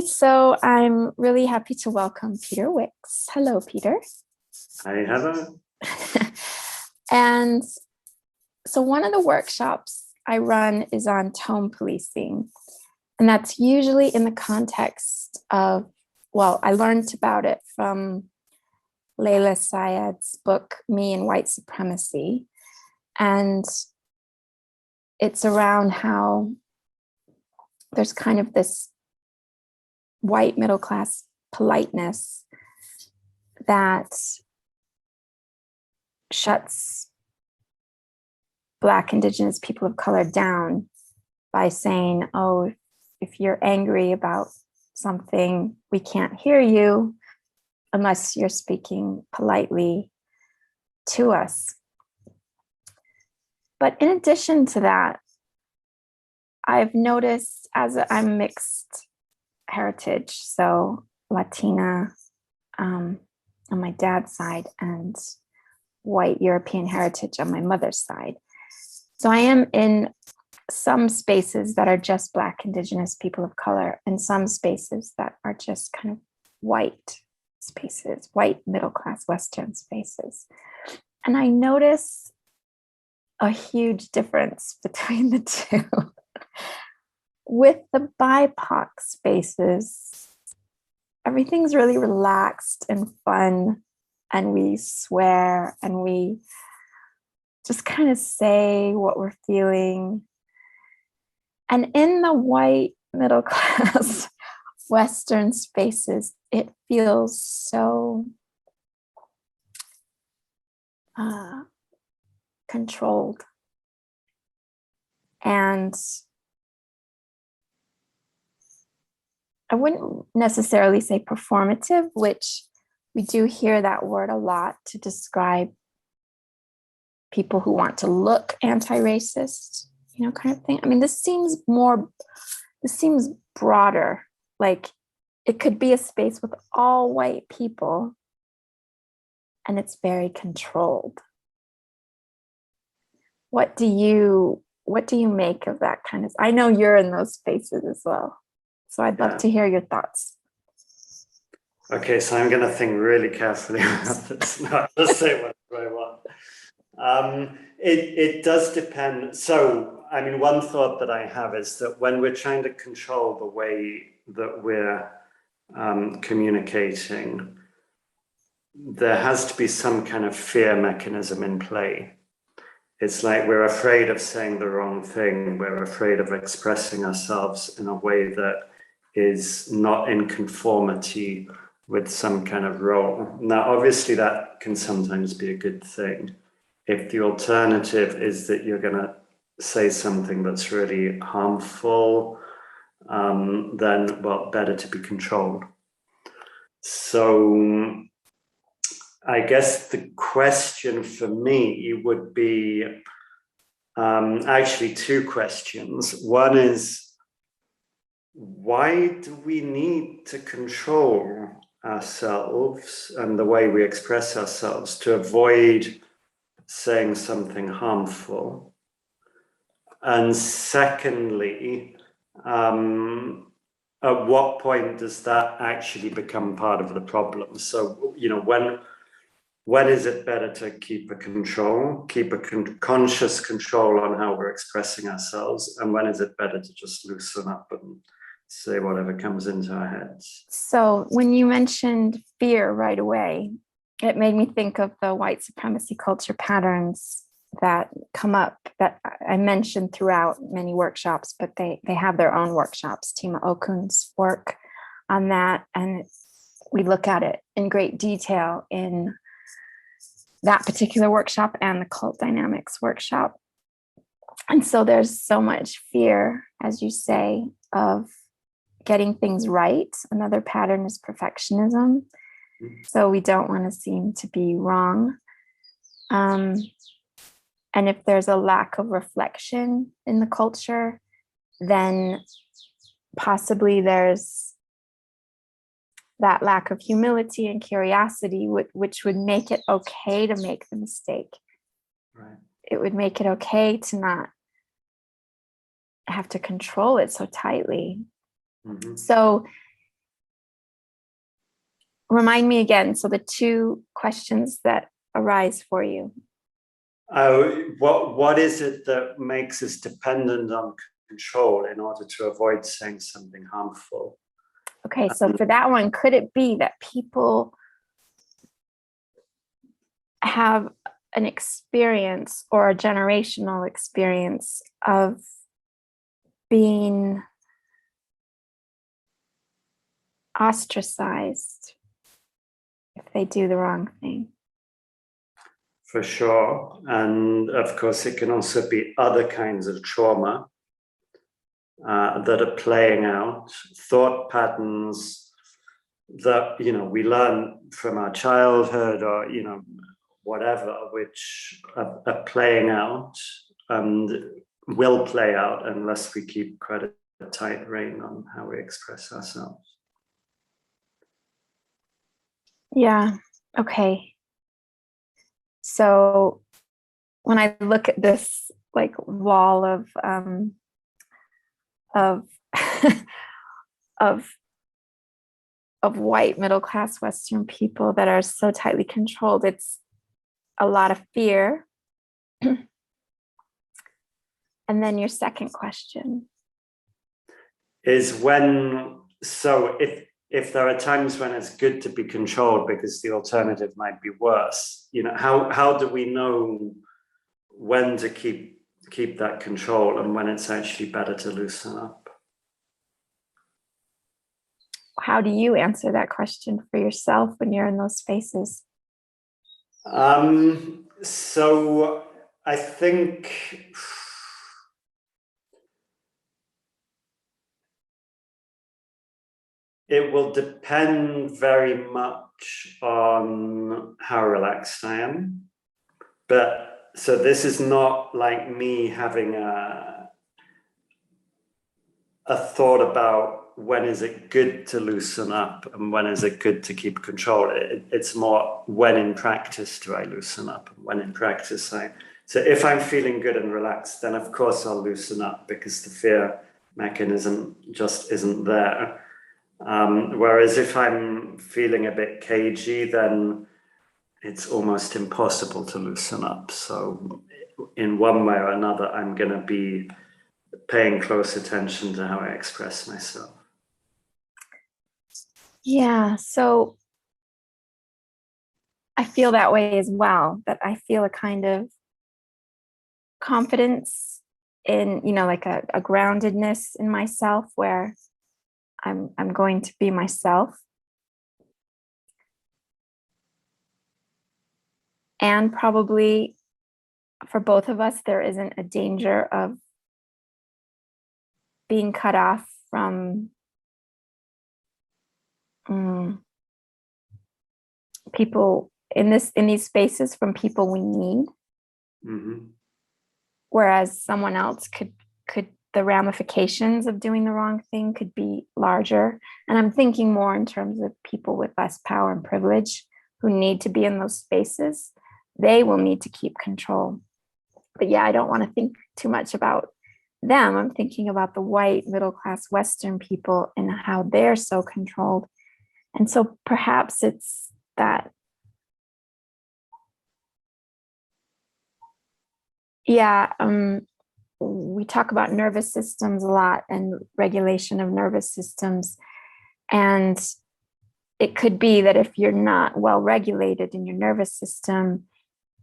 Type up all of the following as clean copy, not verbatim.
so I'm really happy to welcome Peter Wicks. Hello, Peter. Hi, Heather. And so one of the workshops I run is on tone policing. And that's usually in the context of, well, I learned about it from Layla Syed's book, Me and White Supremacy. And it's around how there's kind of this white middle class politeness that shuts Black, Indigenous people of color down by saying, oh, if you're angry about something, we can't hear you unless you're speaking politely to us. But in addition to that, I've noticed I'm mixed heritage, so Latina on my dad's side and white European heritage on my mother's side. So I am in some spaces that are just Black, Indigenous people of color, and some spaces that are just kind of white spaces, white middle class Western spaces. And I notice a huge difference between the two. With the BIPOC spaces, everything's really relaxed and fun, and we swear and we just kind of say what we're feeling. And in the white middle class Western spaces, it feels so controlled. And I wouldn't necessarily say performative, which we do hear that word a lot to describe people who want to look anti-racist, kind of thing. I mean, this seems broader. Like it could be a space with all white people and it's very controlled. What do you make of that kind of? I know you're in those spaces as well. So I'd love to hear your thoughts. Okay, so I'm going to think really carefully about this, not just say what I want. It does depend. So, I mean, one thought that I have is that when we're trying to control the way that we're communicating, there has to be some kind of fear mechanism in play. It's like we're afraid of saying the wrong thing. We're afraid of expressing ourselves in a way that is not in conformity with some kind of role. Now, obviously, that can sometimes be a good thing. If the alternative is that you're going to say something that's really harmful, then, well, better to be controlled. So I guess the question for me would be actually two questions. One is, why do we need to control ourselves and the way we express ourselves to avoid saying something harmful? And secondly, at what point does that actually become part of the problem? So, when is it better to keep a conscious control on how we're expressing ourselves? And when is it better to just loosen up and say whatever comes into our heads? So when you mentioned fear right away, it made me think of the white supremacy culture patterns that come up that I mentioned throughout many workshops, but they have their own workshops. Tima Okun's work on that, and we look at it in great detail in that particular workshop and the cult dynamics workshop. And so there's so much fear, as you say, of getting things right. Another pattern is perfectionism. So we don't want to seem to be wrong. And if there's a lack of reflection in the culture, then possibly there's that lack of humility and curiosity, which would make it okay to make the mistake. Right. It would make it okay to not have to control it so tightly. Mm-hmm. So remind me again. So the two questions that arise for you. What is it that makes us dependent on control in order to avoid saying something harmful? Okay, so for that one, could it be that people have an experience or a generational experience of being ostracized if they do the wrong thing? For sure. And of course, it can also be other kinds of trauma that are playing out, thought patterns that, we learn from our childhood or, whatever, which are playing out and will play out unless we keep quite a tight rein on how we express ourselves. Yeah. Okay. So when I look at this like wall of of white middle class Western people that are so tightly controlled, it's a lot of fear. And then your second question is if there are times when it's good to be controlled because the alternative might be worse, how do we know when to keep that control and when it's actually better to loosen up? How do you answer that question for yourself when you're in those spaces? So I think it will depend very much on how relaxed I am. But so this is not like me having a thought about when is it good to loosen up and when is it good to keep control. It's more when in practice do I loosen up, and when in practice so if I'm feeling good and relaxed, then of course I'll loosen up because the fear mechanism just isn't there. Whereas if I'm feeling a bit cagey, then it's almost impossible to loosen up. So in one way or another, I'm going to be paying close attention to how I express myself. Yeah, so I feel that way as well, that I feel a kind of confidence in, like a groundedness in myself where I'm going to be myself. And probably for both of us, there isn't a danger of being cut off from people in these spaces, from people we need. Mm-hmm. Whereas someone else could the ramifications of doing the wrong thing could be larger. And I'm thinking more in terms of people with less power and privilege who need to be in those spaces. They will need to keep control. But yeah, I don't want to think too much about them. I'm thinking about the white middle class Western people and how they're so controlled. And so perhaps it's that, we talk about nervous systems a lot and regulation of nervous systems. And it could be that if you're not well regulated in your nervous system,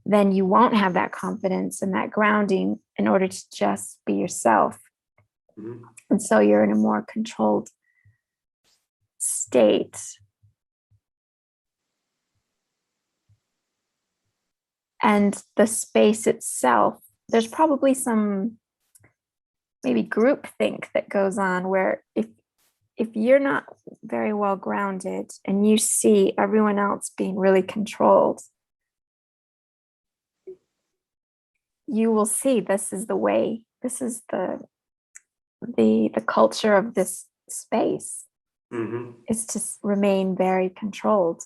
then you won't have that confidence and that grounding in order to just be yourself. Mm-hmm. And so you're in a more controlled state. And the space itself, there's probably some maybe groupthink that goes on where if you're not very well grounded and you see everyone else being really controlled, you will see this is the way, this is the culture of this space. Mm-hmm. Is to remain very controlled.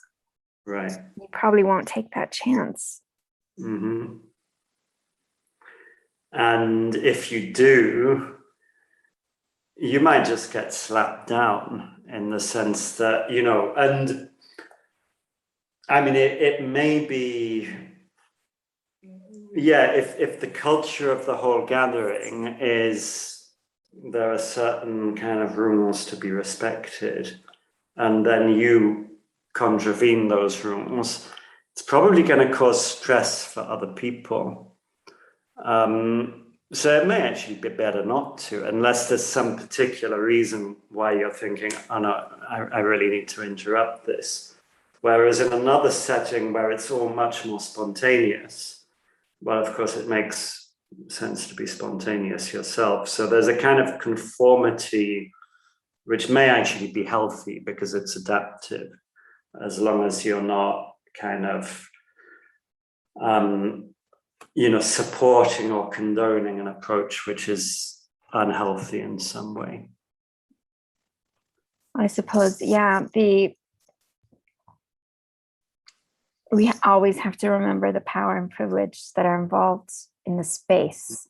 Right. You probably won't take that chance. Mm-hmm. And if you do, you might just get slapped down in the sense that, and I mean, it may be, yeah, if the culture of the whole gathering is there are certain kind of rules to be respected, and then you contravene those rules, it's probably going to cause stress for other people. So it may actually be better not to, unless there's some particular reason why you're thinking, oh no, I really need to interrupt this. Whereas in another setting where it's all much more spontaneous, well, of course, it makes sense to be spontaneous yourself. So there's a kind of conformity which may actually be healthy because it's adaptive, as long as you're not kind of supporting or condoning an approach which is unhealthy in some way. I suppose, yeah, we always have to remember the power and privilege that are involved in the space.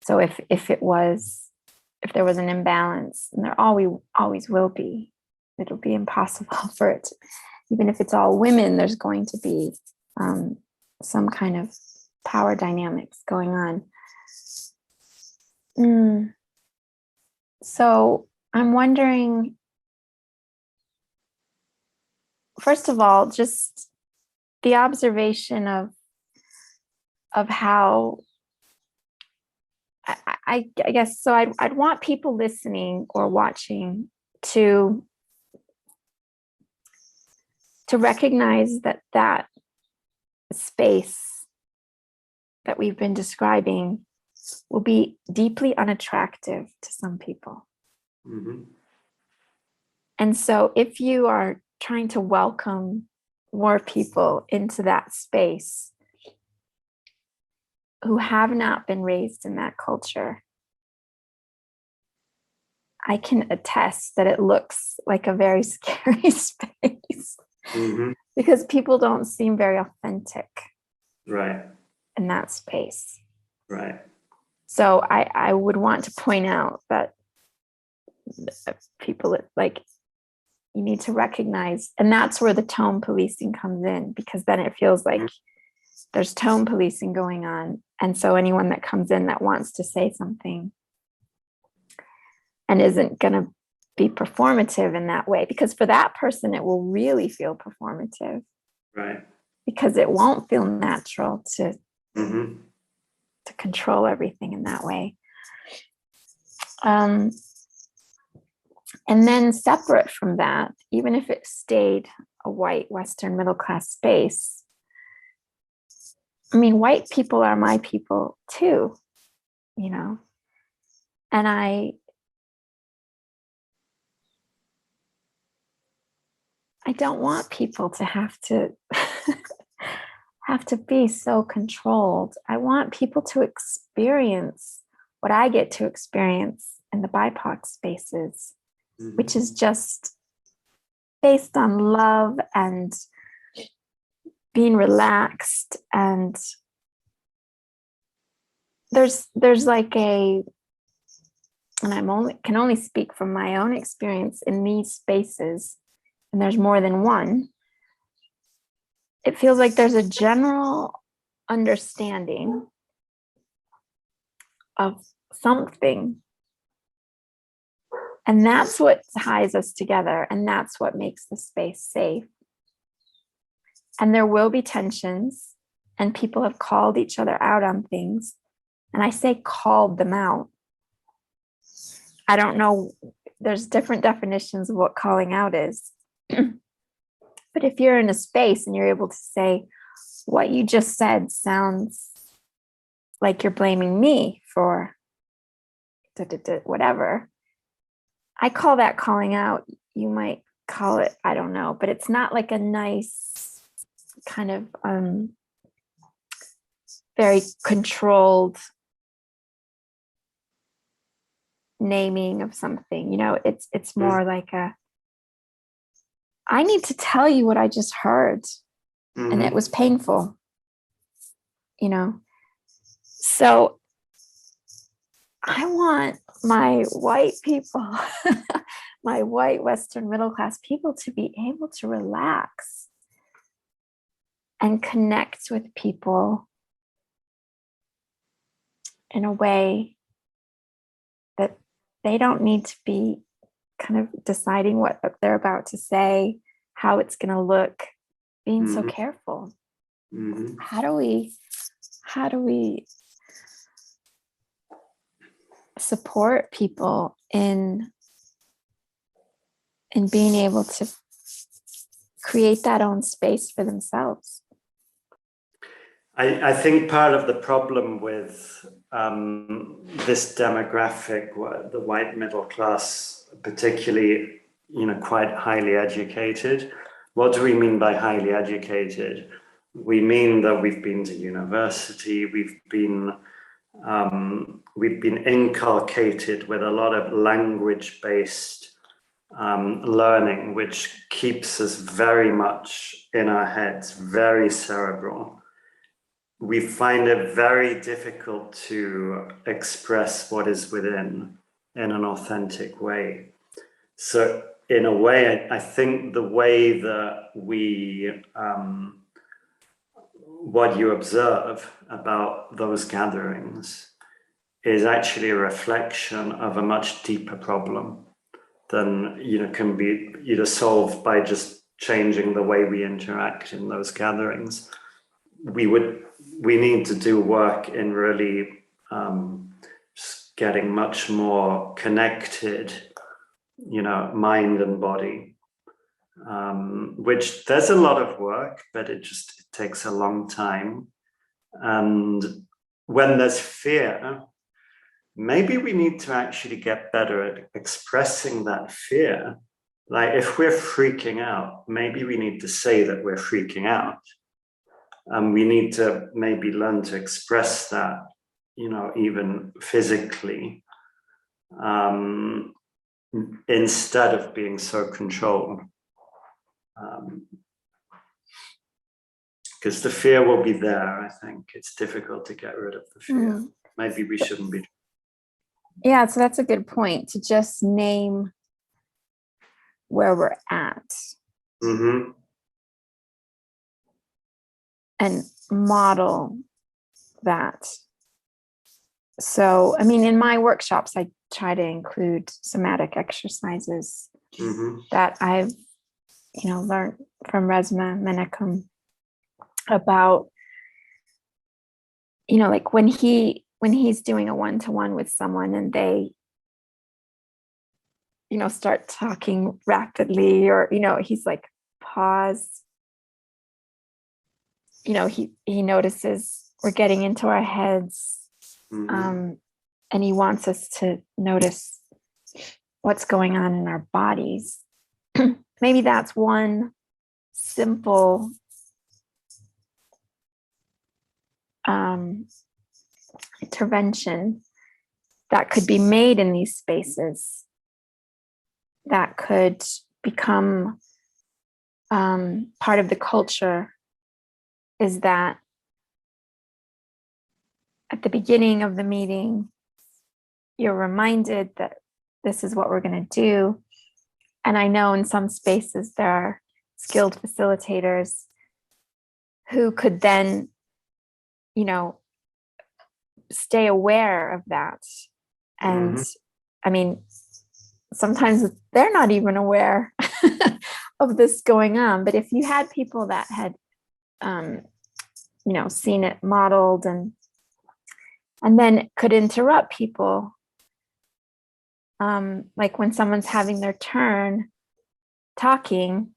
So if there was an imbalance, and there always will be, it'll be impossible for it. Even if it's all women, there's going to be some kind of power dynamics going on. So I'm wondering, first of all, just the observation of how I guess so. I'd want people listening or watching to recognize that space that we've been describing will be deeply unattractive to some people. Mm-hmm. And so if you are trying to welcome more people into that space who have not been raised in that culture, I can attest that it looks like a very scary space. Mm-hmm. Because people don't seem very authentic, right, in that space. Right. So I would want to point out that people, like, you need to recognize, and that's where the tone policing comes in, because then it feels like there's tone policing going on. And so anyone that comes in that wants to say something and isn't going to be performative in that way, because for that person, it will really feel performative. Right. Because it won't feel natural to control everything in that way. And then separate from that, even if it stayed a white Western middle class space, I mean, white people are my people too, and I don't want people to have to be so controlled. I want people to experience what I get to experience in the BIPOC spaces, which is just based on love and being relaxed. And there's like and can only speak from my own experience in these spaces, and there's more than one. It feels like there's a general understanding of something. And that's what ties us together. And that's what makes the space safe. And there will be tensions, and people have called each other out on things. And I say called them out. I don't know. There's different definitions of what calling out is. But if you're in a space and you're able to say, what you just said sounds like you're blaming me for whatever, I call that calling out. You might call it, I don't know, but it's not like a nice kind of very controlled naming of something. It's more like I need to tell you what I just heard, and it was painful, So I want my white people, my white Western middle class people, to be able to relax and connect with people in a way that they don't need to be kind of deciding what they're about to say, how it's going to look, being so careful. How do we support people in being able to create that own space for themselves? I think part of the problem with this demographic, the white middle class, particularly, quite highly educated. What do we mean by highly educated? We mean that we've been to university, we've been inculcated with a lot of language-based learning, which keeps us very much in our heads, very cerebral. We find it very difficult to express what is within in an authentic way. So in a way, I think the way that what you observe about those gatherings is actually a reflection of a much deeper problem than can be either solved by just changing the way we interact in those gatherings. We need to do work in really just getting much more connected, mind and body, which there's a lot of work, but it takes a long time. And when there's fear, maybe we need to actually get better at expressing that fear. Like if we're freaking out, maybe we need to say that we're freaking out. We need to maybe learn to express that, even physically, instead of being so controlled. Because the fear will be there, I think. It's difficult to get rid of the fear. Maybe we shouldn't be. Yeah, so that's a good point, to just name where we're at. And model that. So, I mean, in my workshops, I try to include somatic exercises that I've, learned from Resmaa Menakem about, like when he's doing a one-to-one with someone and they, start talking rapidly, or, he's like, pause. He notices we're getting into our heads, and he wants us to notice what's going on in our bodies. Maybe that's one simple intervention that could be made in these spaces that could become part of the culture. Is that at the beginning of the meeting, you're reminded that this is what we're going to do. And I know in some spaces there are skilled facilitators who could then, stay aware of that. And I mean, sometimes they're not even aware of this going on. But if you had people that had seen it modeled and then could interrupt people, like when someone's having their turn talking,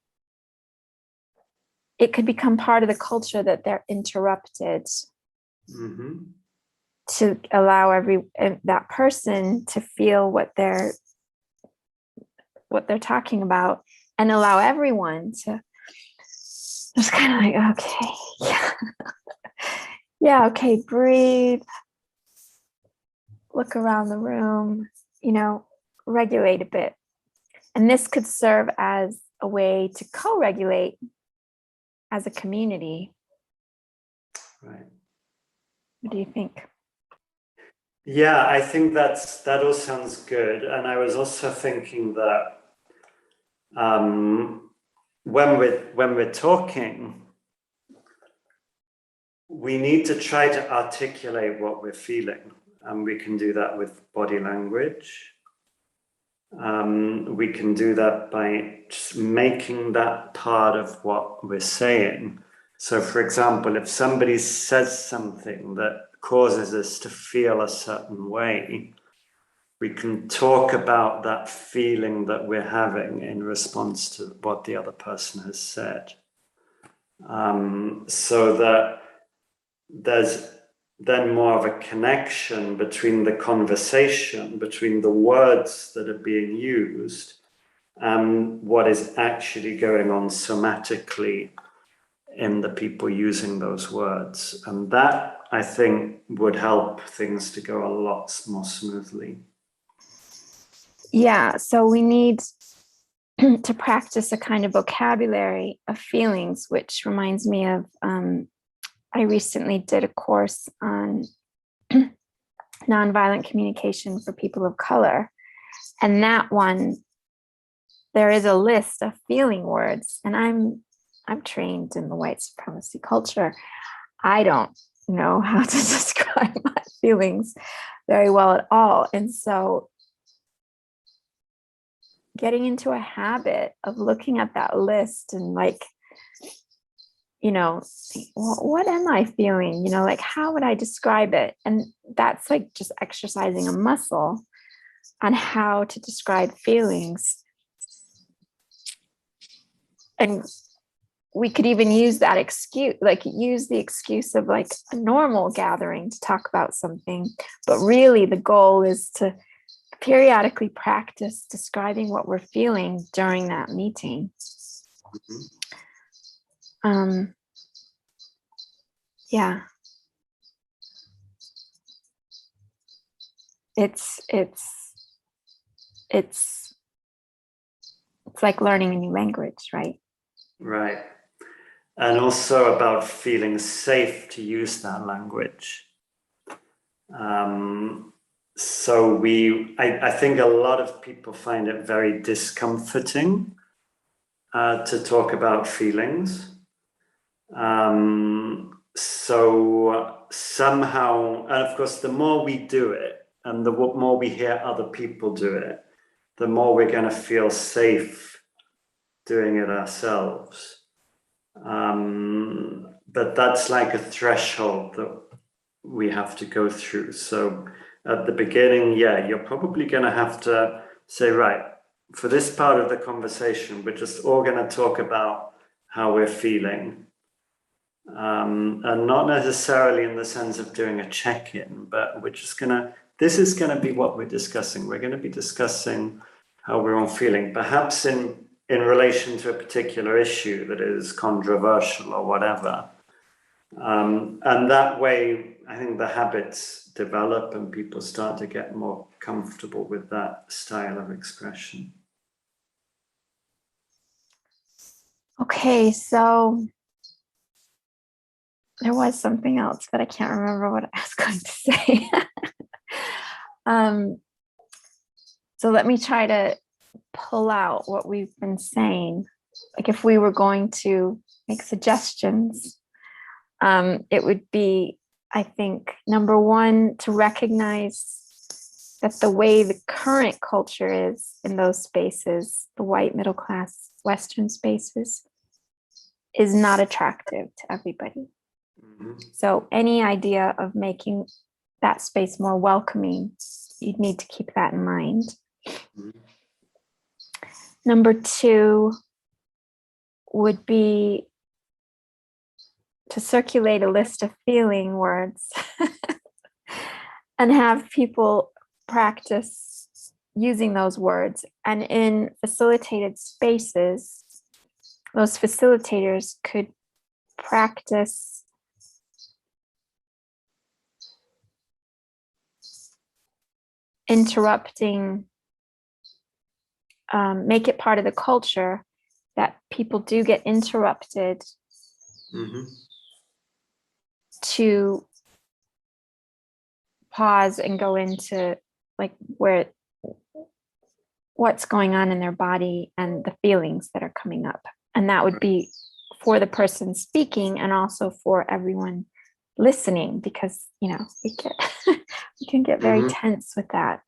it could become part of the culture that they're interrupted, to allow that person to feel what they're talking about, and allow everyone to just kind of like, okay, yeah, okay, breathe, look around the room, regulate a bit. And this could serve as a way to co-regulate as a community. Right. What do you think? Yeah, I think that all sounds good. And I was also thinking that when we're talking, we need to try to articulate what we're feeling, and we can do that with body language. We can do that by just making that part of what we're saying. So, for example, if somebody says something that causes us to feel a certain way, we can talk about that feeling that we're having in response to what the other person has said. So that there's then more of a connection between the conversation, between the words that are being used, and what is actually going on somatically in the people using those words. And that, I think, would help things to go a lot more smoothly. Yeah, so we need to practice a kind of vocabulary of feelings, which reminds me of I recently did a course on nonviolent communication for people of color. And that one, there is a list of feeling words. And I'm trained in the white supremacy culture. I don't know how to describe my feelings very well at all. And so getting into a habit of looking at that list and like, you know, what am I feeling? You know, like, how would I describe it? And that's like just exercising a muscle on how to describe feelings. And we could even use that excuse, like use the excuse of like a normal gathering to talk about something. But really the goal is to periodically practice describing what we're feeling during that meeting. Yeah. It's like learning a new language, right? Right. And also about feeling safe to use that language. So I think a lot of people find it very discomforting to talk about feelings. So somehow, and of course, the more we do it and the more we hear other people do it, the more we're going to feel safe doing it ourselves. But that's like a threshold that we have to go through. So at the beginning, yeah, you're probably going to have to say, right, for this part of the conversation, we're just all going to talk about how we're feeling. And not necessarily in the sense of doing a check-in, but we're just this is going to be what we're discussing. We're going to be discussing how we're all feeling, perhaps in relation to a particular issue that is controversial or whatever. And that way, I think the habits develop and people start to get more comfortable with that style of expression. Okay, so there was something else, but I can't remember what I was going to say. So let me try to pull out what we've been saying. Like if we were going to make suggestions, it would be, I think, number one, to recognize that the way the current culture is in those spaces, the white middle class Western spaces, is not attractive to everybody. Mm-hmm. So any idea of making that space more welcoming, you'd need to keep that in mind. Mm-hmm. Number two would be to circulate a list of feeling words and have people practice using those words. And in facilitated spaces, those facilitators could practice interrupting, make it part of the culture that people do get interrupted. Mm-hmm. To pause and go into like what's going on in their body and the feelings that are coming up. And that would be for the person speaking and also for everyone listening, because we can get very tense with that.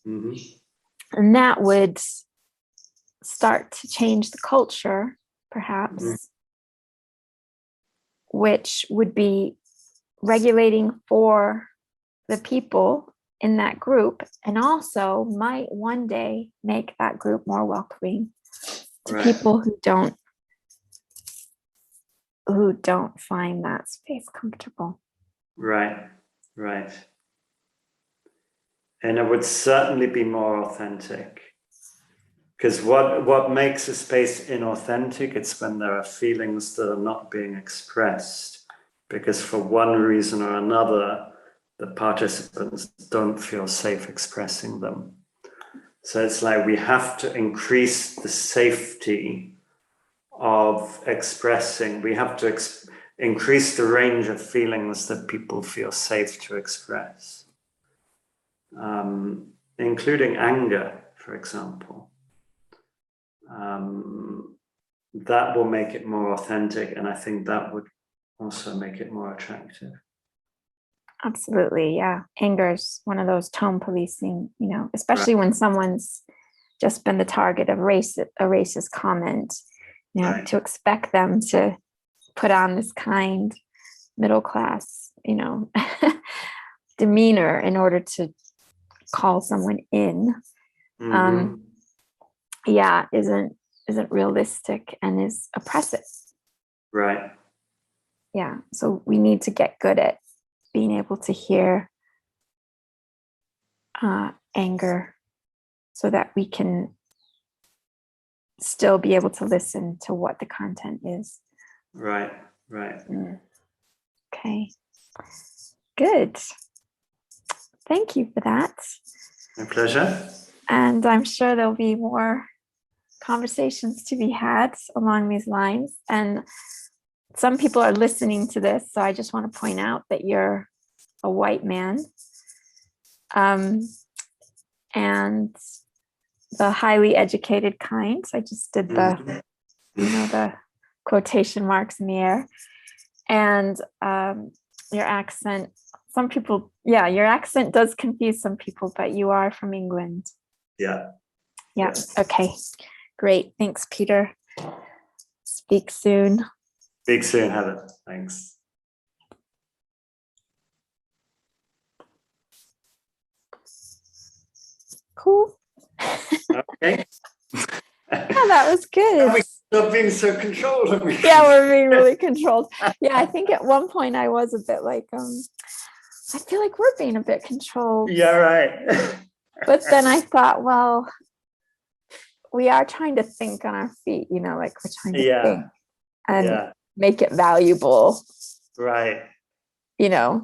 And that would start to change the culture, perhaps, which would be regulating for the people in that group, and also might one day make that group more welcoming to people who don't find that space comfortable. Right. And it would certainly be more authentic. Because what makes a space inauthentic, it's when there are feelings that are not being expressed. Because for one reason or another, the participants don't feel safe expressing them. So it's like we have to increase the safety of expressing. We have to increase the range of feelings that people feel safe to express, including anger, for example. That will make it more authentic, and I think that would also make it more attractive. Absolutely, yeah. Anger is one of those tone policing, especially when someone's just been the target of a racist comment, to expect them to put on this kind middle class, demeanor in order to call someone in. Isn't realistic and is oppressive. Right. Yeah. So we need to get good at being able to hear anger so that we can still be able to listen to what the content is. Right. Okay. Good. Thank you for that. My pleasure. And I'm sure there'll be more conversations to be had along these lines. And some people are listening to this, so I just want to point out that you're a white man, and the highly educated kind. I just did the quotation marks in the air. And your accent, your accent does confuse some people, but you are from England. Yeah. Okay, great. Thanks, Peter. Speak soon. Speak soon, Heather. Thanks. Cool. Okay. That was good. We stop being so controlled. Yeah, we're being really controlled. Yeah, I think at one point I was a bit like, I feel like we're being a bit controlled. Yeah, right. But then I thought, well, we are trying to think on our feet, like we're trying to think and make it valuable. Right. I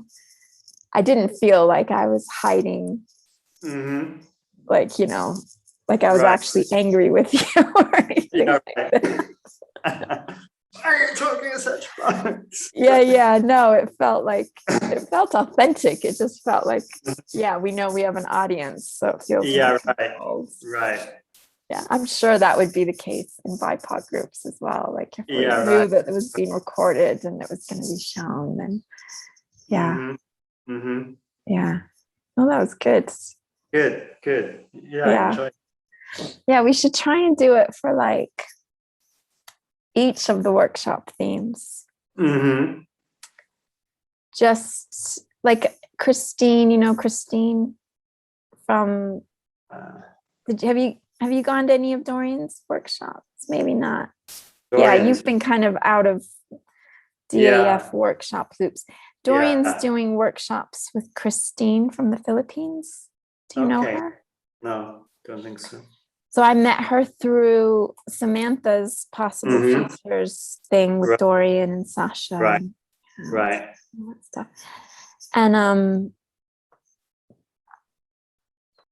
didn't feel like I was hiding, like I was actually angry with you or anything like that. Why are you talking in such words? No, it felt authentic. It just felt like, we know we have an audience, so it feels right. Yeah, I'm sure that would be the case in BIPOC groups as well. Like if we knew that it was being recorded and it was going to be shown, then well, that was good. Good. Yeah. Enjoy. Yeah, we should try and do it for like each of the workshop themes. Just like Christine, Christine from have you gone to any of Dorian's workshops? Maybe not. Dorian's. Yeah, you've been kind of out of DAF workshop loops. Dorian's doing workshops with Christine from the Philippines. Do you know her? No, don't think so. So I met her through Samantha's Possible Futures thing with Dorian and Sasha. Right. And all that stuff. And